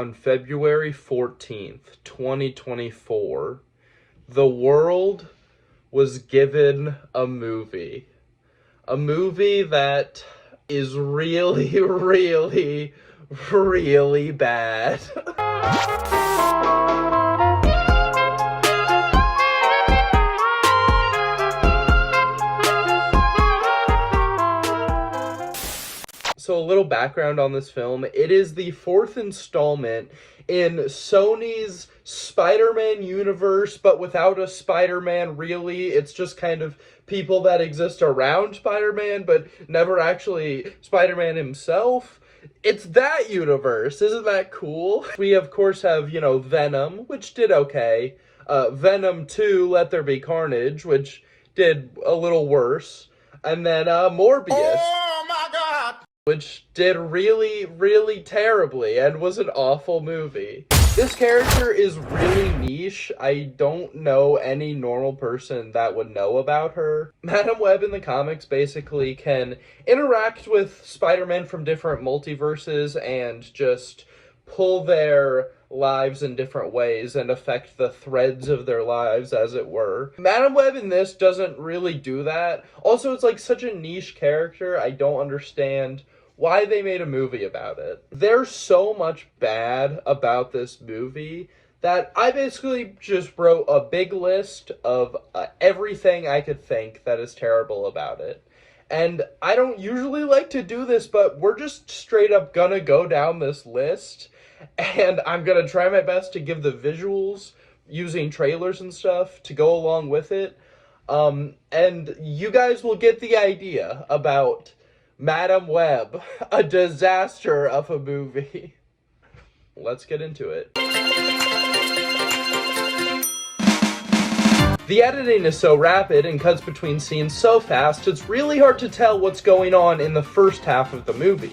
On February 14th, 2024, the world was given a movie. A movie that is really, really, really bad. So a little background on this film. It is the fourth installment in Sony's Spider-Man universe, but without a Spider-Man, really. It's just kind of people that exist around Spider-Man, but never actually Spider-Man himself. It's that universe. Isn't that cool? We, of course, have, Venom, which did okay. Venom 2, Let There Be Carnage, which did a little worse. And then Morbius. Oh my god! Which did really, really terribly and was an awful movie. This character is really niche. I don't know any normal person that would know about her. Madam Web in the comics basically can interact with Spider-Man from different multiverses and just pull their lives in different ways and affect the threads of their lives, as it were. Madam Web in this doesn't really do that. Also, it's like such a niche character, I don't understand why they made a movie about it. There's so much bad about this movie that I basically just wrote a big list of everything I could think that is terrible about it. And I don't usually like to do this, but we're just straight up gonna go down this list, and I'm gonna try my best to give the visuals using trailers and stuff to go along with it. And you guys will get the idea about Madam Web, a disaster of a movie. Let's get into it. The editing is so rapid and cuts between scenes so fast, it's really hard to tell what's going on in the first half of the movie.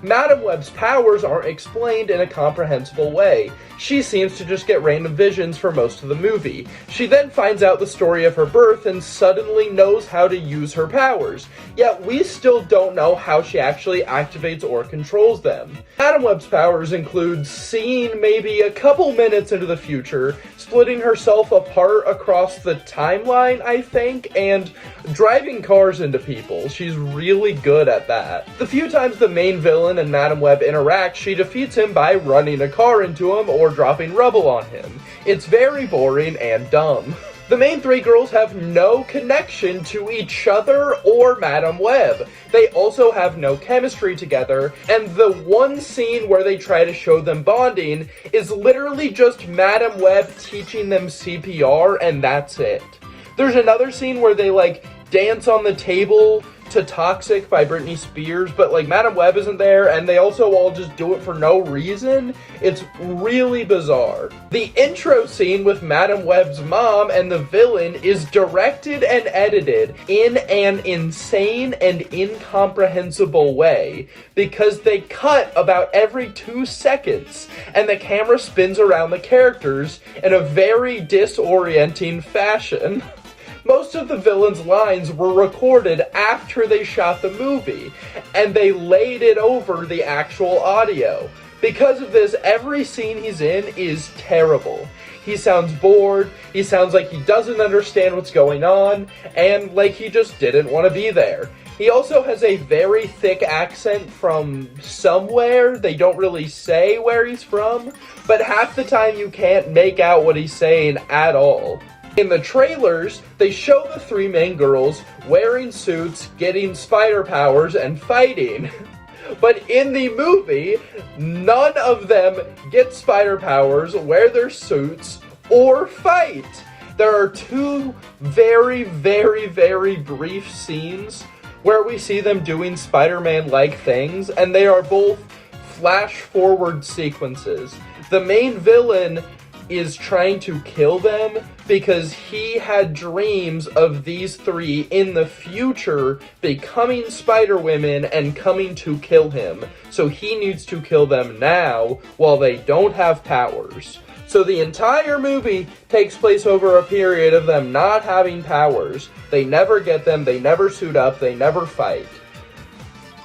Madam Web's powers aren't explained in a comprehensible way. She seems to just get random visions for most of the movie. She then finds out the story of her birth and suddenly knows how to use her powers, yet we still don't know how she actually activates or controls them. Madam Web's powers include seeing maybe a couple minutes into the future, splitting herself apart across the timeline, I think, and driving cars into people. She's really good at that. The few times the main villain and Madam Web interact, she defeats him by running a car into him or dropping rubble on him. It's very boring and dumb. The main three girls have no connection to each other or Madam Web. They also have no chemistry together, and the one scene where they try to show them bonding is literally just Madam Web teaching them CPR, and that's it. There's another scene where they, dance on the table to Toxic by Britney Spears, but, Madam Web isn't there, and they also all just do it for no reason. It's really bizarre. The intro scene with Madam Web's mom and the villain is directed and edited in an insane and incomprehensible way, because they cut about every 2 seconds, and the camera spins around the characters in a very disorienting fashion. Most of the villain's lines were recorded after they shot the movie, and they laid it over the actual audio. Because of this, every scene he's in is terrible. He sounds bored, he sounds like he doesn't understand what's going on, and like he just didn't want to be there. He also has a very thick accent from somewhere. They don't really say where he's from, but half the time you can't make out what he's saying at all. In the trailers, they show the three main girls wearing suits, getting spider powers, and fighting. But in the movie, none of them get spider powers, wear their suits, or fight. There are 2 very, very, very brief scenes where we see them doing Spider-Man-like things, and they are both flash-forward sequences. The main villain is trying to kill them because he had dreams of these 3 in the future becoming Spider-Women and coming to kill him. So he needs to kill them now while they don't have powers. So the entire movie takes place over a period of them not having powers. They never get them, they never suit up, they never fight.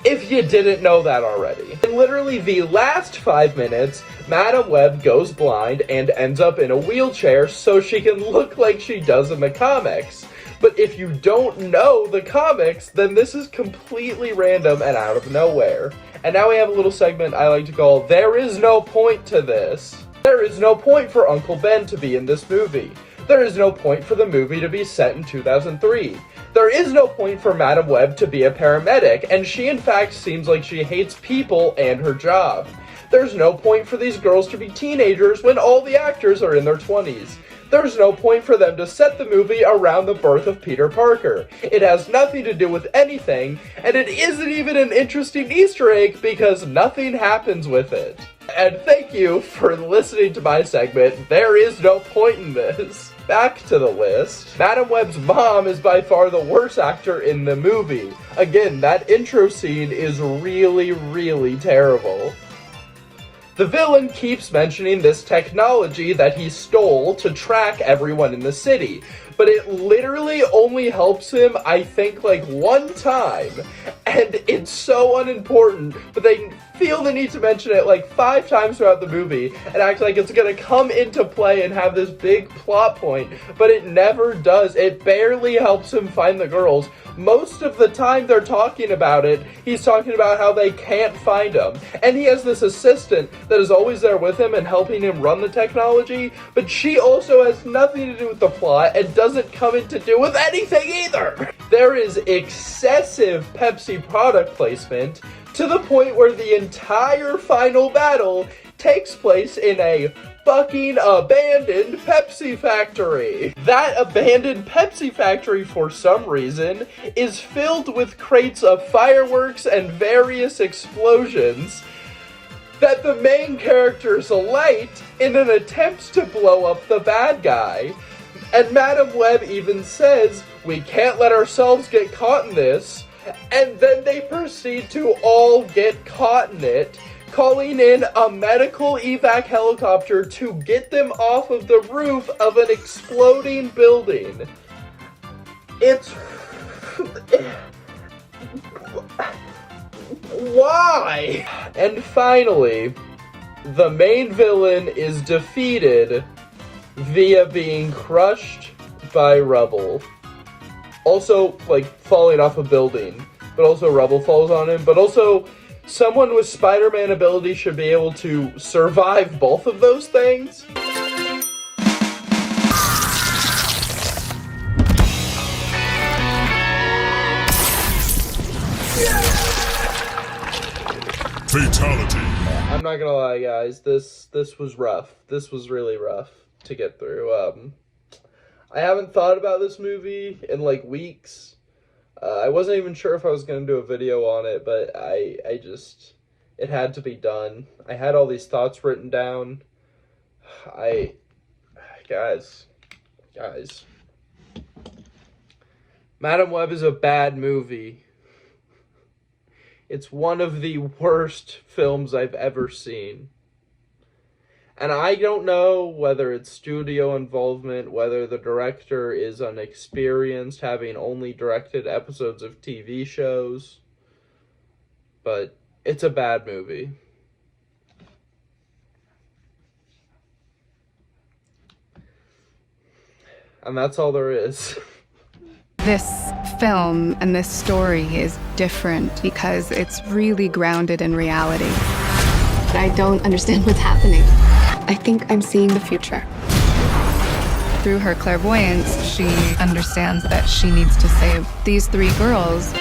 if you didn't know that already. In literally the last 5 minutes, Madam Web goes blind and ends up in a wheelchair so she can look like she does in the comics. But if you don't know the comics, then this is completely random and out of nowhere. And now we have a little segment I like to call, There Is No Point to This. There is no point for Uncle Ben to be in this movie. There is no point for the movie to be set in 2003. There is no point for Madam Web to be a paramedic, and she in fact seems like she hates people and her job. There's no point for these girls to be teenagers when all the actors are in their 20s. There's no point for them to set the movie around the birth of Peter Parker. It has nothing to do with anything, and it isn't even an interesting Easter egg because nothing happens with it. And thank you for listening to my segment, There Is No Point in This. Back to the list. Madam Web's mom is by far the worst actor in the movie. Again, that intro scene is really, really terrible. The villain keeps mentioning this technology that he stole to track everyone in the city, but it literally only helps him, I think, like one time, and it's so unimportant, but they feel the need to mention it like 5 times throughout the movie and act like it's gonna come into play and have this big plot point, but it never does. It barely helps him find the girls. Most of the time they're talking about it, he's talking about how they can't find him. And he has this assistant that is always there with him and helping him run the technology, but she also has nothing to do with the plot and doesn't come into do with anything either. There is excessive Pepsi product placement to the point where the entire final battle takes place in a fucking abandoned Pepsi factory. That abandoned Pepsi factory, for some reason, is filled with crates of fireworks and various explosions that the main characters light in an attempt to blow up the bad guy. And Madam Web even says, we can't let ourselves get caught in this. And then they proceed to all get caught in it, calling in a medical evac helicopter to get them off of the roof of an exploding building. It's... Why? And finally, the main villain is defeated via being crushed by rubble. Also, like, falling off a building, but also rubble falls on him, but also someone with Spider-Man ability should be able to survive both of those things. Fatality. I'm not gonna lie, guys, this was rough. This was really rough to get through. I haven't thought about this movie in like weeks. I wasn't even sure if I was going to do a video on it, but I just, it had to be done. I had all these thoughts written down. Guys. Madam Web is a bad movie. It's one of the worst films I've ever seen. And I don't know whether it's studio involvement, whether the director is unexperienced, having only directed episodes of TV shows, but it's a bad movie. And that's all there is. This film and this story is different because it's really grounded in reality. I don't understand what's happening. I think I'm seeing the future. Through her clairvoyance, she understands that she needs to save these 3 girls.